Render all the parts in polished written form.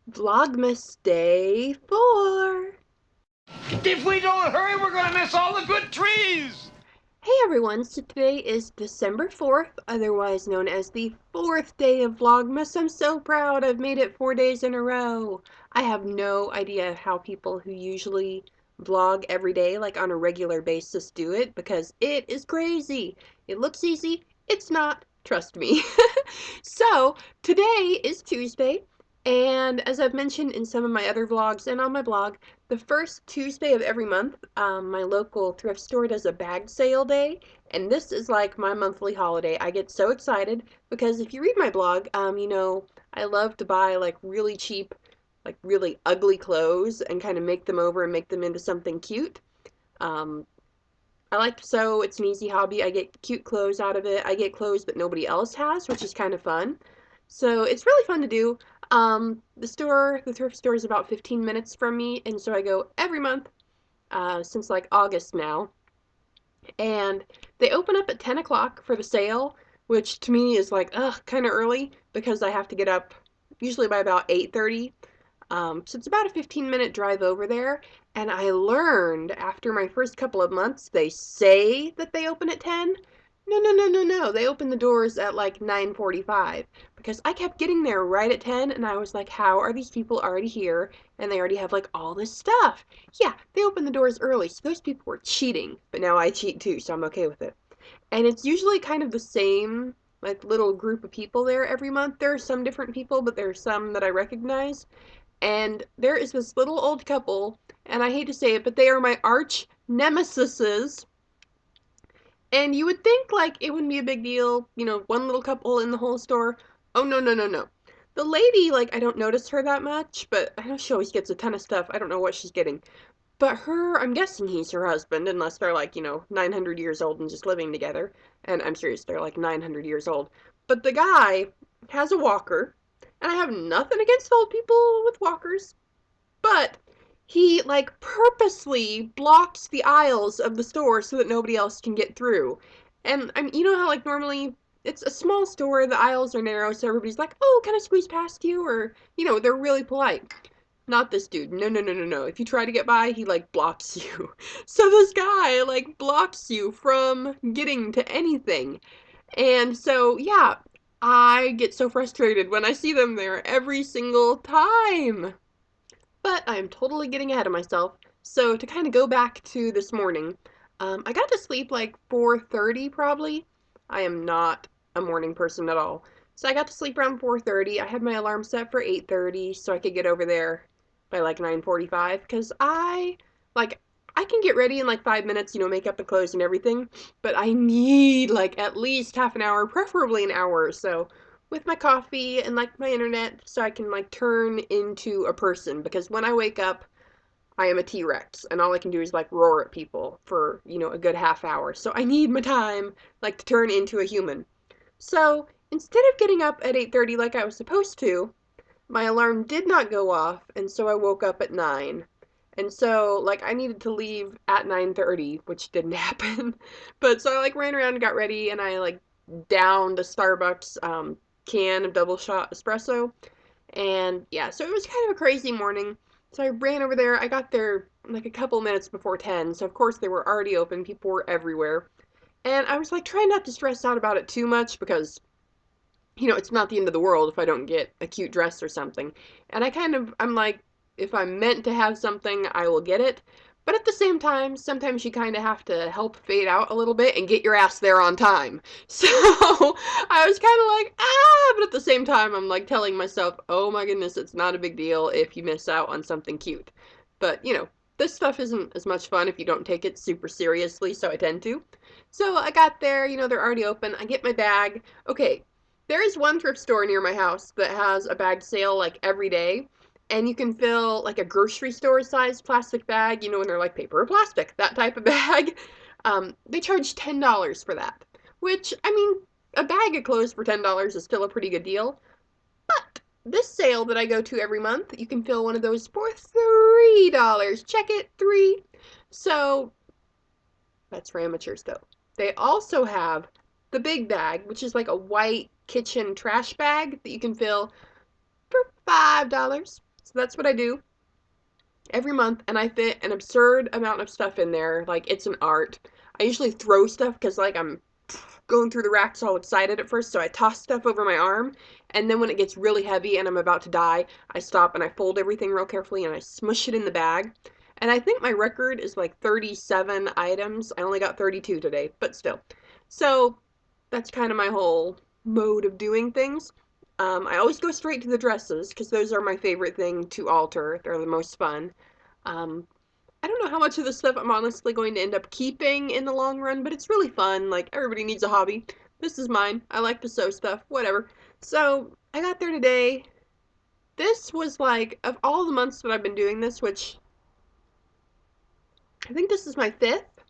Vlogmas Day 4. If we don't hurry, we're gonna miss all the good trees! Hey everyone, so today is December 4th, otherwise known as the 4th day of Vlogmas. I'm so proud I've made it 4 days in a row. I have no idea how people who usually vlog every day, like on a regular basis, do it because it is crazy. It looks easy, it's not, trust me. So, today is Tuesday, and as I've mentioned in some of my other vlogs and on my blog, the first Tuesday of every month, my local thrift store does a bag sale day, and this is like my monthly holiday. I get so excited because if you read my blog, I love to buy like really cheap, like really ugly clothes and kind of make them over and make them into something cute. Um, I like to sew. It's an easy hobby. I get cute clothes out of it. I get clothes that nobody else has, which is kind of fun. So it's really fun to do. The thrift store is about 15 minutes from me, and so I go every month since like August now. And they open up at 10 o'clock for the sale, which to me is like, ugh, kind of early because I have to get up usually by about 8:30. So it's about a 15-minute drive over there. And I learned after my first couple of months, they say that they open at 10. No, no, no, no, no. They open the doors at like 9:45 because I kept getting there right at 10 and I was like, how are these people already here? And they already have like all this stuff. Yeah, they open the doors early. So those people were cheating, but now I cheat too, so I'm okay with it. And it's usually kind of the same like little group of people there every month. There are some different people, but there are some that I recognize. And there is this little old couple, and I hate to say it, but they are my arch nemesises. And you would think like it wouldn't be a big deal, one little couple in the whole store. Oh no, no, no, no. The lady, like I don't notice her that much, but I know she always gets a ton of stuff. I don't know what she's getting. But her, I'm guessing he's her husband, unless they're like, 900 years old and just living together. And I'm serious, they're like 900 years old. But the guy has a walker, and I have nothing against old people with walkers, but he like purposely blocks the aisles of the store so that nobody else can get through. And you know how like normally it's a small store, the aisles are narrow, so everybody's like, "Oh, can I squeeze past you?" Or they're really polite. Not this dude. No, no, no, no, no. If you try to get by, he like blocks you. So this guy like blocks you from getting to anything. And so, yeah, I get so frustrated when I see them there every single time. But I'm totally getting ahead of myself. So to kind of go back to this morning, I got to sleep like 4:30 probably. I am not a morning person at all. So I got to sleep around 4:30. I had my alarm set for 8:30 so I could get over there by like 9:45 because I can get ready in like 5 minutes, make up the clothes and everything, but I need like at least half an hour, preferably an hour or so with my coffee and like my internet so I can like turn into a person because when I wake up I am a T-Rex and all I can do is like roar at people for, a good half hour. So I need my time like to turn into a human. So instead of getting up at 8:30 like I was supposed to, my alarm did not go off and so I woke up at 9. And so like I needed to leave at 9:30, which didn't happen. But so I like ran around and got ready and I like downed a Starbucks can of double shot espresso. And yeah, so it was kind of a crazy morning. So I ran over there. I got there like a couple minutes before 10. So of course they were already open. People were everywhere. And I was like trying not to stress out about it too much because it's not the end of the world if I don't get a cute dress or something. And I'm like, if I'm meant to have something, I will get it. But at the same time, sometimes you kind of have to help fade out a little bit and get your ass there on time. So I was kind of like, but at the same time, I'm like telling myself, oh my goodness, it's not a big deal if you miss out on something cute. But, this stuff isn't as much fun if you don't take it super seriously, so I tend to. So I got there, they're already open. I get my bag. Okay, there is one thrift store near my house that has a bag sale like every day, and you can fill like a grocery store size plastic bag, when they're like paper or plastic, that type of bag. They charge $10 for that, which, I mean, a bag of clothes for $10 is still a pretty good deal. But this sale that I go to every month, you can fill one of those for $3. Check it, three. So that's for amateurs though. They also have the big bag, which is like a white kitchen trash bag that you can fill for $5. So that's what I do every month, and I fit an absurd amount of stuff in there. Like, it's an art. I usually throw stuff because, like, I'm going through the racks all excited at first, so I toss stuff over my arm, and then when it gets really heavy and I'm about to die, I stop and I fold everything real carefully and I smush it in the bag. And I think my record is like 37 items. I only got 32 today, but still. So that's kind of my whole mode of doing things. I always go straight to the dresses because those are my favorite thing to alter. They're the most fun. Um, I don't know how much of this stuff I'm honestly going to end up keeping in the long run, but it's really fun. Like, everybody needs a hobby. This is mine. I like to sew stuff, whatever. So, I got there today. This was like, of all the months that I've been doing this, which I think this is my fifth.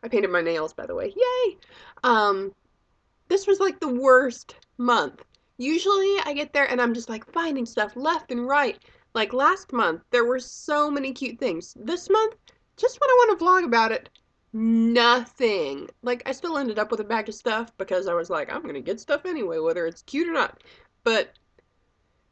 I painted my nails, by the way. Yay! Um, this was like the worst month. Usually I get there and I'm just like finding stuff left and right. Like last month, there were so many cute things. This month, just when I want to vlog about it, nothing. Like, I still ended up with a bag of stuff because I was like, I'm gonna get stuff anyway, whether it's cute or not. But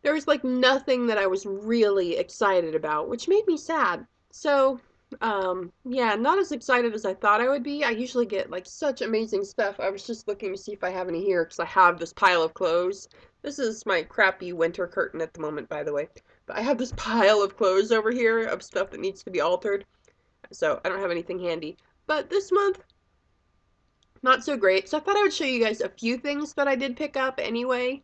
there was like nothing that I was really excited about, which made me sad. So, yeah, not as excited as I thought I would be. I usually get like such amazing stuff. I was just looking to see if I have any here because I have this pile of clothes. This is my crappy winter curtain at the moment, by the way. But I have this pile of clothes over here of stuff that needs to be altered. So I don't have anything handy. But this month, not so great. So I thought I would show you guys a few things that I did pick up anyway.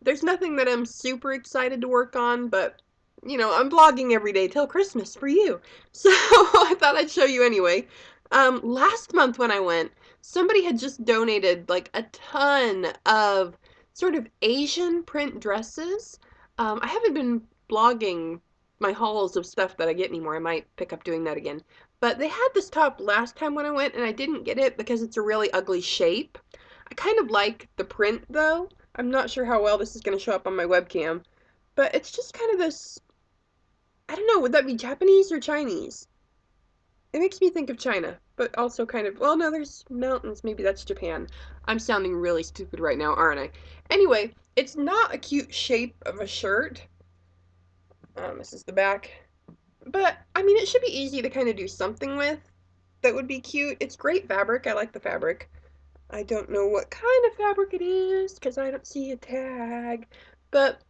There's nothing that I'm super excited to work on, but you know, I'm vlogging every day till Christmas for you. So I thought I'd show you anyway. Last month when I went, somebody had just donated like a ton of sort of Asian print dresses. I haven't been blogging my hauls of stuff that I get anymore. I might pick up doing that again. But they had this top last time when I went, and I didn't get it because it's a really ugly shape. I kind of like the print though. I'm not sure how well this is going to show up on my webcam, but it's just kind of this, I don't know, would that be Japanese or Chinese? It makes me think of China, but also kind of, well, no, there's mountains, maybe that's Japan. I'm sounding really stupid right now, aren't I? Anyway, it's not a cute shape of a shirt. This is the back. But, I mean, it should be easy to kind of do something with that would be cute. It's great fabric. I like the fabric. I don't know what kind of fabric it is because I don't see a tag, but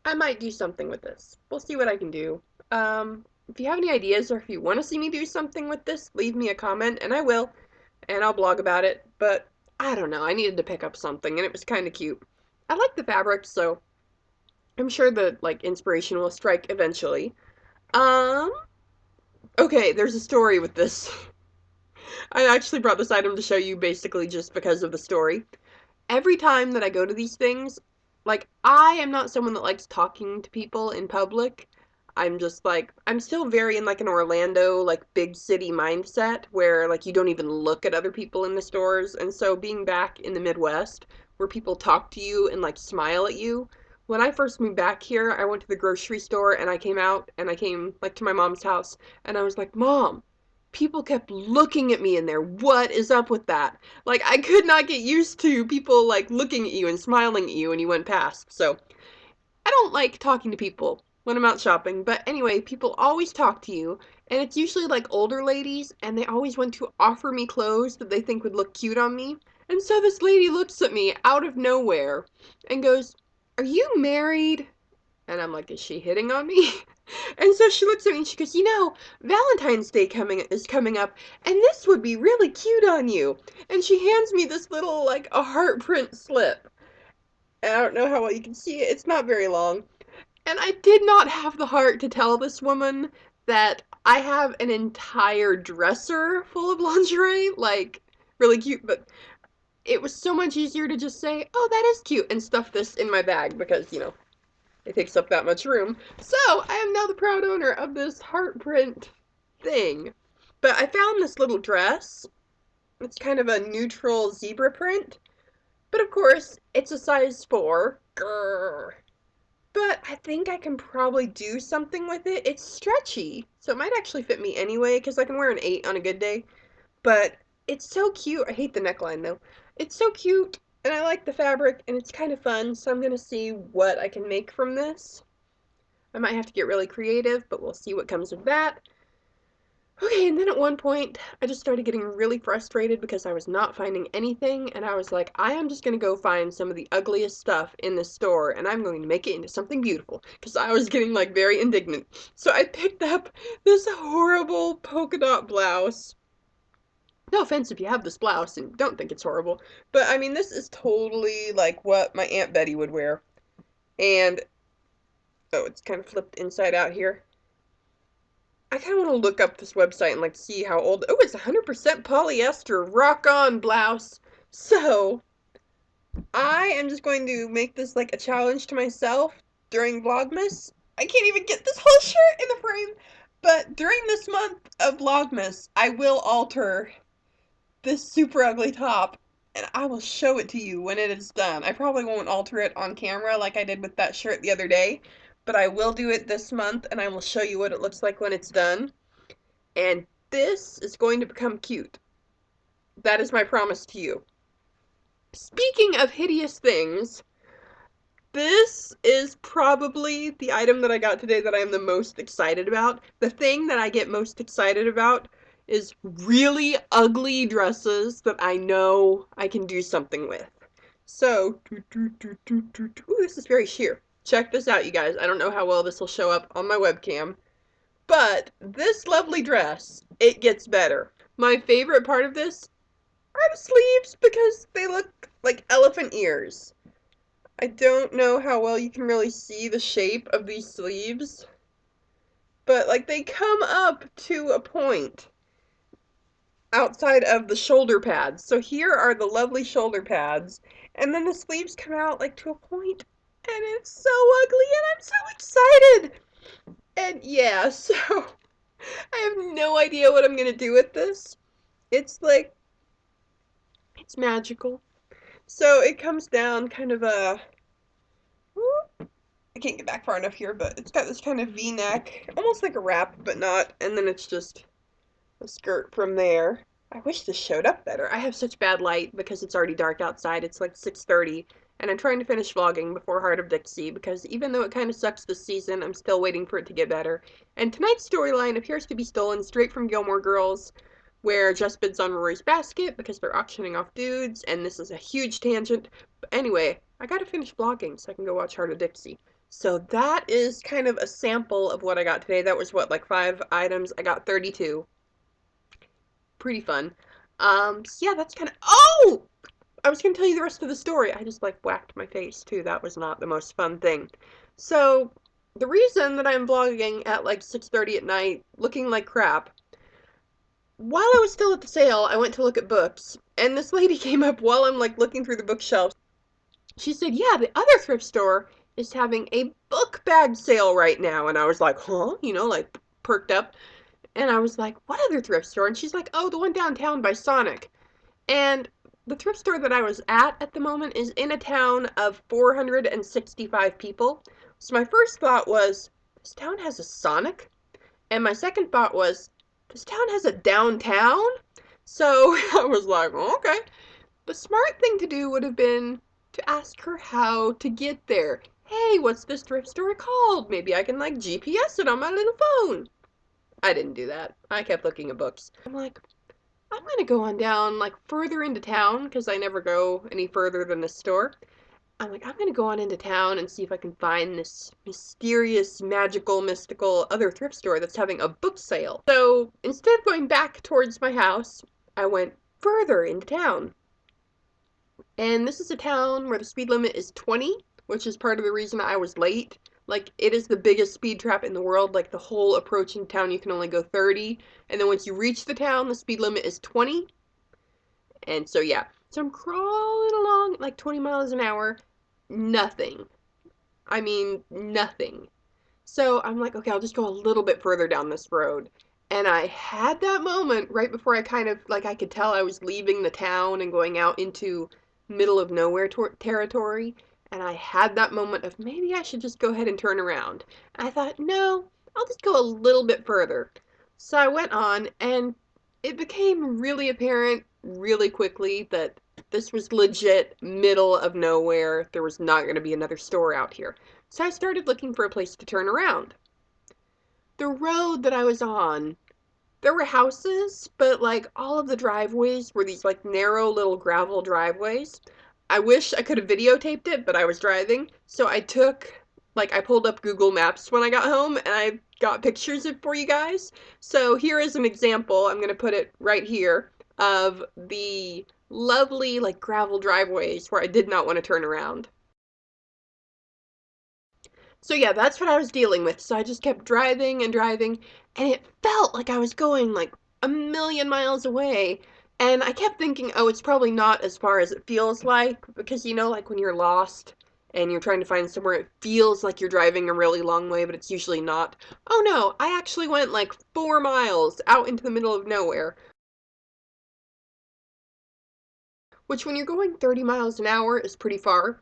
I might do something with this. We'll see what I can do. If you have any ideas or if you want to see me do something with this, leave me a comment and I will, and I'll blog about it. But I don't know, I needed to pick up something and it was kind of cute. I like the fabric, so I'm sure the like inspiration will strike eventually. Um, okay, there's a story with this. I actually brought this item to show you basically just because of the story. Every time that I go to these things, like, I am not someone that likes talking to people in public. I'm just like, I'm still very in like an Orlando, like big city mindset where like you don't even look at other people in the stores. And so being back in the Midwest where people talk to you and like smile at you. When I first moved back here, I went to the grocery store and I came out and I came like to my mom's house and I was like, Mom, people kept looking at me in there. What is up with that? Like, I could not get used to people, like, looking at you and smiling at you when you went past. So, I don't like talking to people when I'm out shopping. But anyway, people always talk to you. And it's usually, like, older ladies. And they always want to offer me clothes that they think would look cute on me. And so this lady looks at me out of nowhere and goes, Are you married? And I'm like, Is she hitting on me? And so she looks at me and she goes, You know, Valentine's Day is coming up, and this would be really cute on you. And she hands me this little, like, a heart print slip. And I don't know how well you can see it. It's not very long. And I did not have the heart to tell this woman that I have an entire dresser full of lingerie, like, really cute, but it was so much easier to just say, oh, that is cute, and stuff this in my bag because, you know, it takes up that much room. So, I am now the proud owner of this heart print thing. But I found this little dress. It's kind of a neutral zebra print. But of course, it's a size 4. Grr. But I think I can probably do something with it. It's stretchy, so it might actually fit me anyway, because I can wear an 8 on a good day. But it's so cute. I hate the neckline though. It's so cute, and I like the fabric, and it's kind of fun, so I'm going to see what I can make from this. I might have to get really creative, but we'll see what comes of that. Okay, and then at one point, I just started getting really frustrated because I was not finding anything, and I was like, I am just going to go find some of the ugliest stuff in the store, and I'm going to make it into something beautiful, because I was getting, like, very indignant. So I picked up this horrible polka dot blouse. No offense if you have this blouse and don't think it's horrible, but I mean, this is totally, like, what my Aunt Betty would wear. And, oh, it's kind of flipped inside out here. I kind of want to look up this website and like see how old. Oh, it's 100% polyester. Rock on blouse. So I am just going to make this like a challenge to myself during Vlogmas. I can't even get this whole shirt in the frame. But during this month of Vlogmas, I will alter this super ugly top and I will show it to you when it is done. I probably won't alter it on camera like I did with that shirt the other day, but I will do it this month and I will show you what it looks like when it's done. And this is going to become cute. That is my promise to you. Speaking of hideous things, this is probably the item that I got today that I am the most excited about. The thing that I get most excited about is really ugly dresses that I know I can do something with. So, ooh, this is very sheer. Check this out, you guys. I don't know how well this will show up on my webcam, but this lovely dress, it gets better. My favorite part of this are the sleeves because they look like elephant ears. I don't know how well you can really see the shape of these sleeves, but like they come up to a point outside of the shoulder pads. So here are the lovely shoulder pads, and then the sleeves come out like to a point, and it's so ugly, and I'm so excited. And yeah, so I have no idea what I'm gonna do with this. It's like, it's magical. So it comes down kind of a, I can't get back far enough here, but it's got this kind of V-neck, almost like a wrap, but not, and then it's just a skirt from there. I wish this showed up better. I have such bad light because it's already dark outside. It's like 6:30, and I'm trying to finish vlogging before Heart of Dixie because even though it kind of sucks this season, I'm still waiting for it to get better. And tonight's storyline appears to be stolen straight from Gilmore Girls, where Jess bids on Rory's basket because they're auctioning off dudes, and this is a huge tangent. But anyway, I gotta finish vlogging so I can go watch Heart of Dixie. So that is kind of a sample of what I got today. That was what, like 5 items? I got 32. Pretty fun. So yeah, that's kind of, oh! I was gonna tell you the rest of the story. I just like whacked my face too. That was not the most fun thing. So the reason that I'm vlogging at like 6:30 at night looking like crap, while I was still at the sale, I went to look at books, and this lady came up while I'm like looking through the bookshelves. She said, yeah, the other thrift store is having a book bag sale right now. And I was like, huh? You know, like perked up. And I was like, what other thrift store? And she's like, oh, the one downtown by Sonic. And the thrift store that I was at the moment is in a town of 465 people. So my first thought was, this town has a Sonic? And my second thought was, this town has a downtown? So I was like, oh, okay. The smart thing to do would have been to ask her how to get there. Hey, what's this thrift store called? Maybe I can like GPS it on my little phone. I didn't do that. I kept looking at books. I'm like, I'm gonna go on down like further into town because I never go any further than this store. I'm like, I'm gonna go on into town and see if I can find this mysterious, magical, mystical other thrift store that's having a book sale. So instead of going back towards my house, I went further into town. And this is a town where the speed limit is 20, which is part of the reason I was late. Like, it is the biggest speed trap in the world. Like, the whole approach in town, you can only go 30. And then once you reach the town, the speed limit is 20. And so, yeah. So I'm crawling along like 20 miles an hour. Nothing. I mean, nothing. So I'm like, okay, I'll just go a little bit further down this road. And I had that moment right before I kind of, like, I could tell I was leaving the town and going out into middle of nowhere territory. And I had that moment of maybe I should just go ahead and turn around. And I thought, no, I'll just go a little bit further. So I went on, and it became really apparent really quickly that this was legit middle of nowhere. There was not going to be another store out here. So I started looking for a place to turn around. The road that I was on, there were houses, but like all of the driveways were these like narrow little gravel driveways. I wish I could have videotaped it, but I was driving. So I pulled up Google Maps when I got home and I got pictures of for you guys. So here is an example. I'm going to put it right here of the lovely like gravel driveways where I did not want to turn around. So yeah, that's what I was dealing with. So I just kept driving and driving, and it felt like I was going like a million miles away. And I kept thinking, oh, it's probably not as far as it feels like, because you know, like when you're lost and you're trying to find somewhere, it feels like you're driving a really long way, but it's usually not. Oh no, I actually went like 4 miles out into the middle of nowhere, which when you're going 30 miles an hour is pretty far.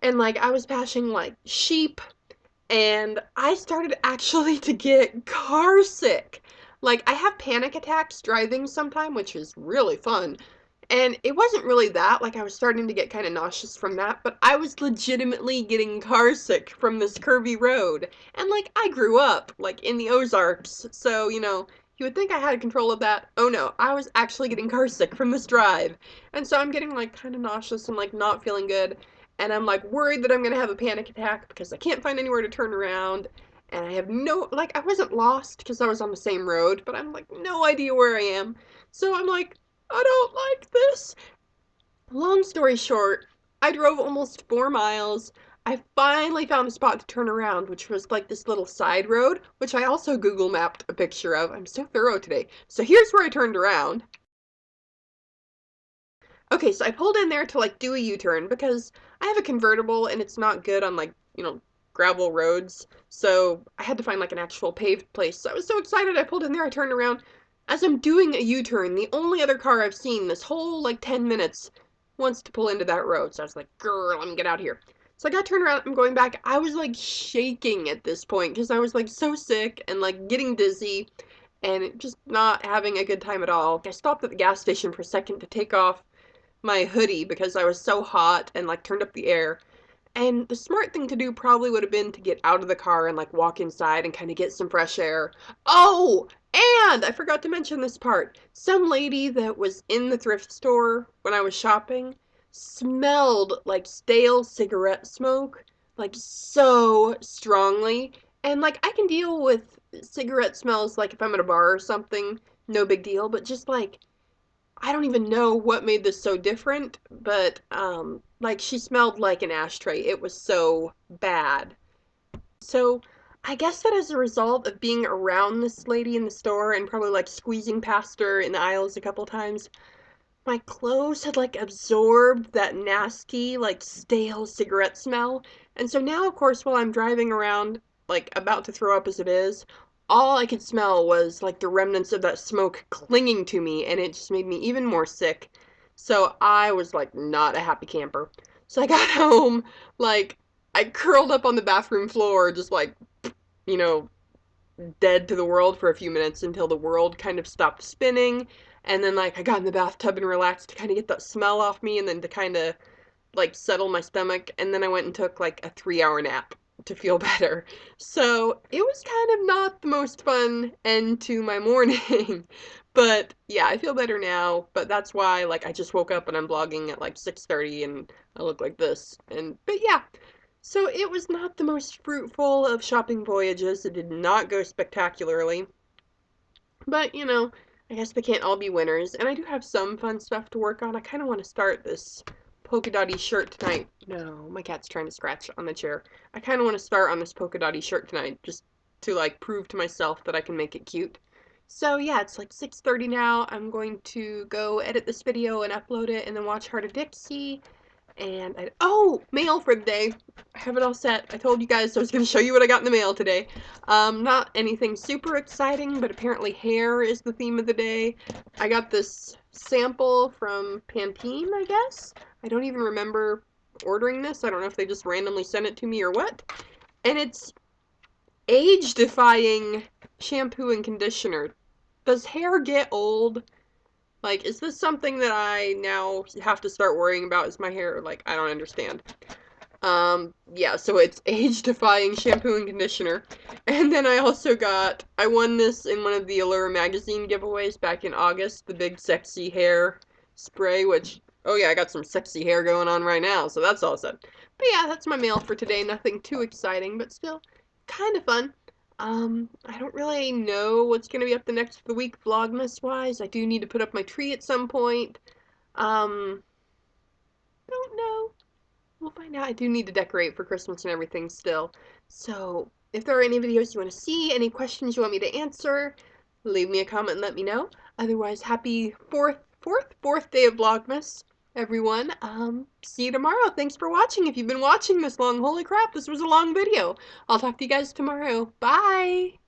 And like I was passing like sheep and I started actually to get car sick. Like, I have panic attacks driving sometime, which is really fun. And it wasn't really that, like, I was starting to get kind of nauseous from that, but I was legitimately getting car sick from this curvy road. And, like, I grew up, like, in the Ozarks, so, you would think I had control of that. Oh no, I was actually getting car sick from this drive. And so I'm getting, like, kind of nauseous and, like, not feeling good and I'm like worried that I'm gonna have a panic attack because I can't find anywhere to turn around and I have no like I wasn't lost because I was on the same road, but I'm like no idea where I am. So I'm like, I don't like this. Long story short, I drove almost 4 miles. I finally found a spot to turn around, which was like this little side road, which I also Google mapped a picture of. I'm so thorough today. So here's where I turned around. Okay, so I pulled in there to like do a U-turn because I have a convertible and it's not good on like, gravel roads. So I had to find like an actual paved place. So I was so excited I pulled in there, I turned around. As I'm doing a U-turn, the only other car I've seen this whole like 10 minutes wants to pull into that road. So I was like, girl, let me get out here. So I got turned around, I'm going back. I was like shaking at this point because I was like so sick and like getting dizzy and just not having a good time at all. I stopped at the gas station for a second to take off my hoodie because I was so hot and like turned up the air. And the smart thing to do probably would have been to get out of the car and like walk inside and kind of get some fresh air. Oh, and I forgot to mention this part. Some lady that was in the thrift store when I was shopping smelled like stale cigarette smoke, like so strongly. And like I can deal with cigarette smells like if I'm at a bar or something, no big deal, but just like I don't even know what made this so different, but like she smelled like an ashtray. It was so bad. So I guess that as a result of being around this lady in the store and probably like squeezing past her in the aisles a couple times, my clothes had like absorbed that nasty, like stale cigarette smell. And so now, of course, while I'm driving around, like about to throw up as it is, all I could smell was like the remnants of that smoke clinging to me, and it just made me even more sick. So I was like not a happy camper. So I got home, like I curled up on the bathroom floor, just like, you know, dead to the world for a few minutes until the world kind of stopped spinning. And then, like, I got in the bathtub and relaxed to kind of get that smell off me and then to kind of, like, settle my stomach. And then I went and took, like, a 3 hour nap to feel better. So it was kind of not the most fun end to my morning. But yeah, I feel better now. But that's why, like, I just woke up and I'm vlogging at like 6:30 and I look like this. But yeah, so it was not the most fruitful of shopping voyages. It did not go spectacularly. But, I guess they can't all be winners. And I do have some fun stuff to work on. I kind of want to start this polka dotty shirt tonight. No, my cat's trying to scratch on the chair. I kind of want to start on this polka dotty shirt tonight just to like prove to myself that I can make it cute. So yeah, it's like 6:30 now. I'm going to go edit this video and upload it and then watch Heart of Dixie. And oh, mail for the day. I have it all set. I told you guys I was going to show you what I got in the mail today. Not anything super exciting, but apparently hair is the theme of the day. I got this sample from Pantene, I guess. I don't even remember ordering this. I don't know if they just randomly sent it to me or what. And it's age-defying shampoo and conditioner. Does hair get old? Like, is this something that I now have to start worrying about? Is my hair, like, I don't understand. Yeah, so it's age-defying shampoo and conditioner. And then I won this in one of the Allure magazine giveaways back in August, the big sexy hair spray, which, oh yeah, I got some sexy hair going on right now, so that's awesome. But yeah, that's my mail for today. Nothing too exciting, but still kind of fun. I don't really know what's going to be up the next the week Vlogmas-wise. I do need to put up my tree at some point. Um, don't know. We'll find out. I do need to decorate for Christmas and everything still. So, if there are any videos you want to see, any questions you want me to answer, leave me a comment and let me know. Otherwise, happy fourth day of Vlogmas, everyone. See you tomorrow. Thanks for watching. If you've been watching this long, holy crap, this was a long video. I'll talk to you guys tomorrow. Bye!